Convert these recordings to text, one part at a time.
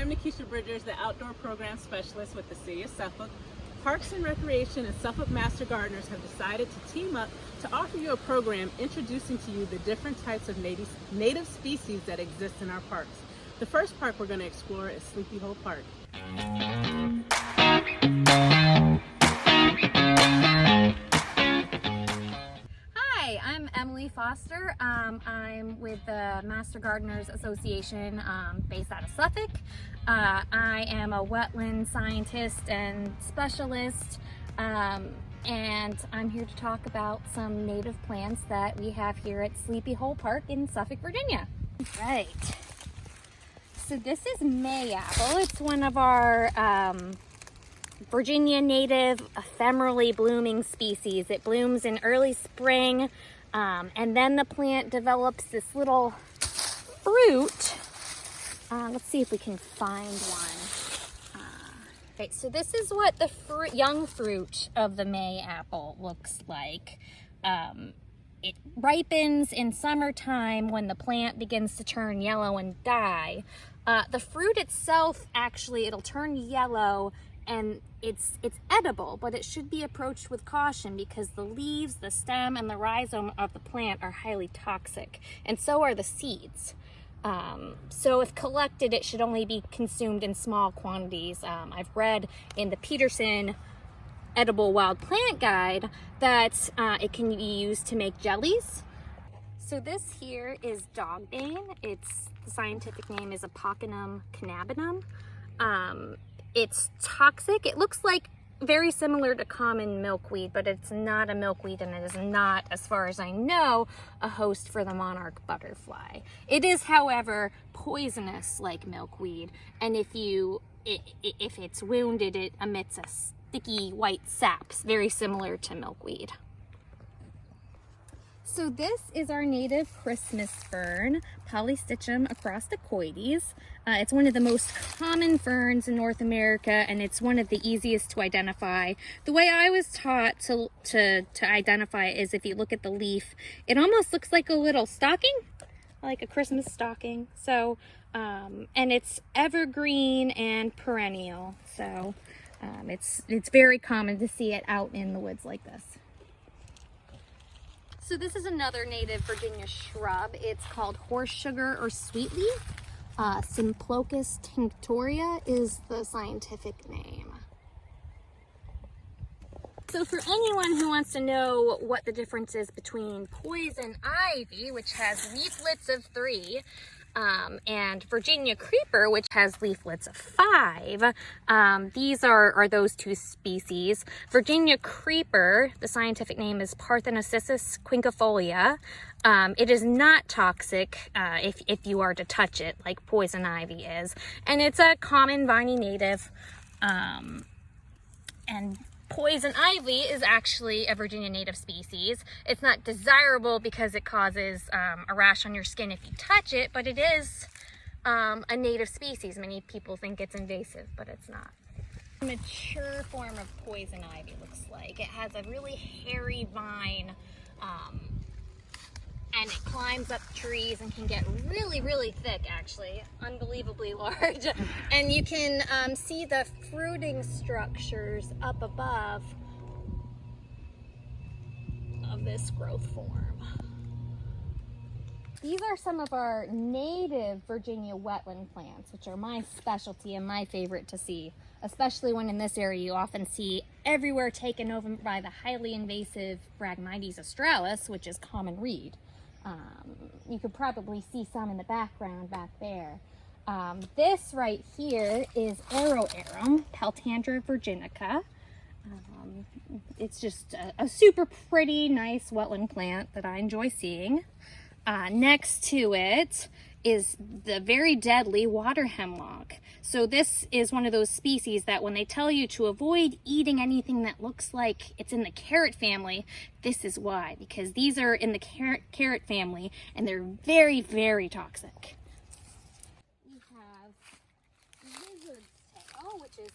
I'm Nakiesha Bridgers, the Outdoor Program Specialist with the City of Suffolk. Parks and Recreation and Suffolk Master Gardeners have decided to team up to offer you a program introducing to you the different types of native species that exist in our parks. The first park we're going to explore is Sleepy Hole Park. Hi, I'm Emily Foster. I'm with the Master Gardeners Association based out of Suffolk. I am a wetland scientist and specialist, and I'm here to talk about some native plants that we have here at Sleepy Hole Park in Suffolk, Virginia. Right. So this is mayapple. It's one of our Virginia native ephemerally blooming species. It blooms in early spring, and then the plant develops this little fruit. Let's see if we can find one. Okay, so this is what the young fruit of the mayapple looks like. It ripens in summertime when the plant begins to turn yellow and die. The fruit itself, actually, it'll turn yellow and it's edible, but it should be approached with caution because the leaves, the stem, and the rhizome of the plant are highly toxic, and so are the seeds. So if collected, it should only be consumed in small quantities. I've read in the Peterson Edible Wild Plant Guide that it can be used to make jellies. So this here is Dogbane. The scientific name is Apocynum cannabinum. It's toxic. It looks like very similar to common milkweed, but it's not a milkweed, and it is not, as far as I know, a host for the monarch butterfly. It is, however, poisonous like milkweed, and if it's wounded, it emits a sticky white sap, very similar to milkweed. So this is our native Christmas fern, Polystichum acrostichoides. It's one of the most common ferns in North America, and it's one of the easiest to identify. The way I was taught to identify it is if you look at the leaf, it almost looks like a little stocking, like a Christmas stocking. So, and it's evergreen and perennial. So it's very common to see it out in the woods like this. So this is another native Virginia shrub. It's called horse sugar or sweetleaf. Symplocos tinctoria is the scientific name. So for anyone who wants to know what the difference is between poison ivy, which has leaflets of 3, and Virginia creeper, which has leaflets of 5. These are those two species. Virginia creeper, the scientific name is Parthenocissus quinquefolia. It is not toxic if you are to touch it, like poison ivy is. And it's a common viney native. And poison ivy is actually a Virginia native species. It's not desirable because it causes a rash on your skin if you touch it, but it is a native species. Many people think it's invasive, but it's not. A mature form of poison ivy looks like. It has a really hairy vine, and it climbs up trees and can get really, really thick, actually, unbelievably large. And you can see the fruiting structures up above of this growth form. These are some of our native Virginia wetland plants, which are my specialty and my favorite to see, especially when in this area you often see everywhere taken over by the highly invasive Phragmites australis, which is common reed. You could probably see some in the background back there. This right here is Arrowwood, Peltandra virginica. It's just a super pretty, nice wetland plant that I enjoy seeing. Next to it is the very deadly water hemlock. So this is one of those species that when they tell you to avoid eating anything that looks like it's in the carrot family, this is why, because these are in the carrot family and they're very, very toxic. We have lizard tail, which is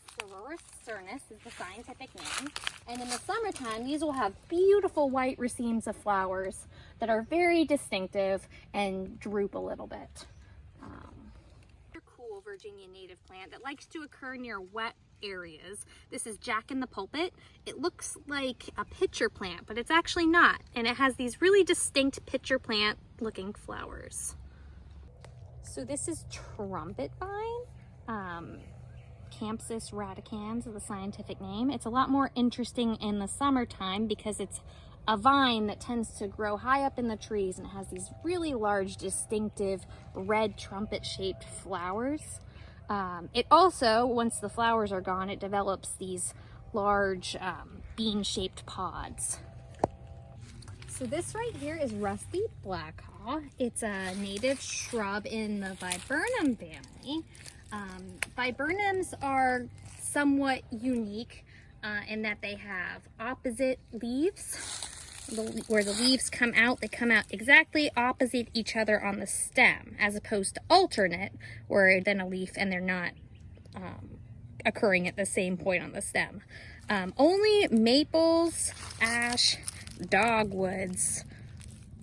cernus is the scientific name. And in the summertime, these will have beautiful white racemes of flowers that are very distinctive and droop a little bit. Cool Virginia native plant that likes to occur near wet areas. This is Jack in the Pulpit. It looks like a pitcher plant, but it's actually not. And it has these really distinct pitcher plant looking flowers. So this is Trumpet Vine Campsis radicans is the scientific name. It's a lot more interesting in the summertime because it's a vine that tends to grow high up in the trees and has these really large, distinctive red trumpet-shaped flowers. It also, once the flowers are gone, it develops these large bean-shaped pods. So this right here is rusty blackhaw. It's a native shrub in the viburnum family. Viburnums are somewhat unique in that they have opposite leaves. Where the leaves come out, they come out exactly opposite each other on the stem, as opposed to alternate, where then a leaf and they're not occurring at the same point on the stem. Only maples, ash, dogwoods,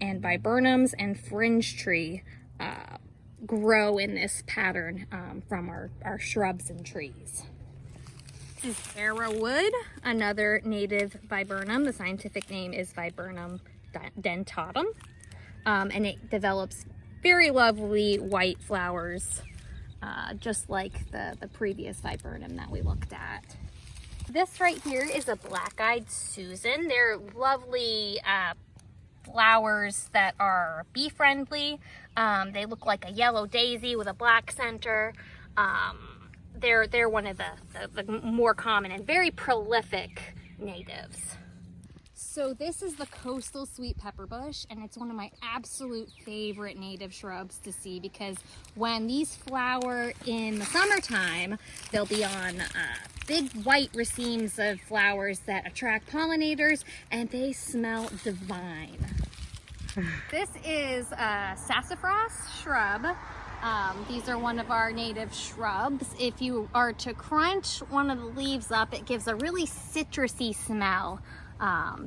and viburnums and fringe tree grow in this pattern from our shrubs and trees. This is Arrowwood, another native viburnum. The scientific name is Viburnum dentatum, and it develops very lovely white flowers, just like the previous viburnum that we looked at. This right here is a Blackeyed Susan. They're lovely flowers that are bee-friendly. They look like a yellow daisy with a black center. They're one of the more common and very prolific natives. So this is the coastal sweet pepper bush, and it's one of my absolute favorite native shrubs to see because when these flower in the summertime, they'll be on big white racemes of flowers that attract pollinators, and they smell divine. This is a sassafras shrub. These are one of our native shrubs. If you are to crunch one of the leaves up, it gives a really citrusy smell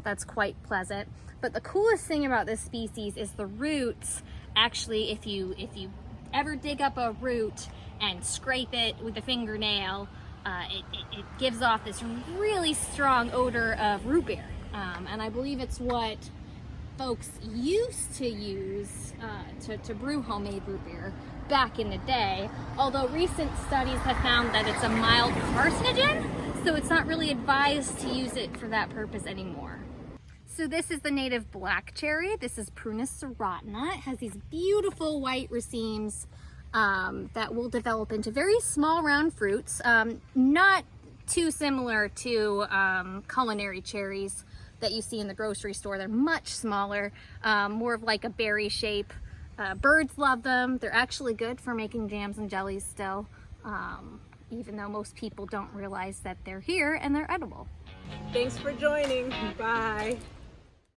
that's quite pleasant. But the coolest thing about this species is the roots. Actually, if you ever dig up a root and scrape it with a fingernail, it gives off this really strong odor of root beer. And I believe it's what folks used to use to brew homemade root beer back in the day, although recent studies have found that it's a mild carcinogen, so it's not really advised to use it for that purpose anymore. So this is the native black cherry. This is Prunus serotina. It has these beautiful white racemes that will develop into very small round fruits, not too similar to culinary cherries that you see in the grocery store. They're much smaller, more of like a berry shape. Birds love them. They're actually good for making jams and jellies still, even though most people don't realize that they're here and they're edible. Thanks for joining. Bye.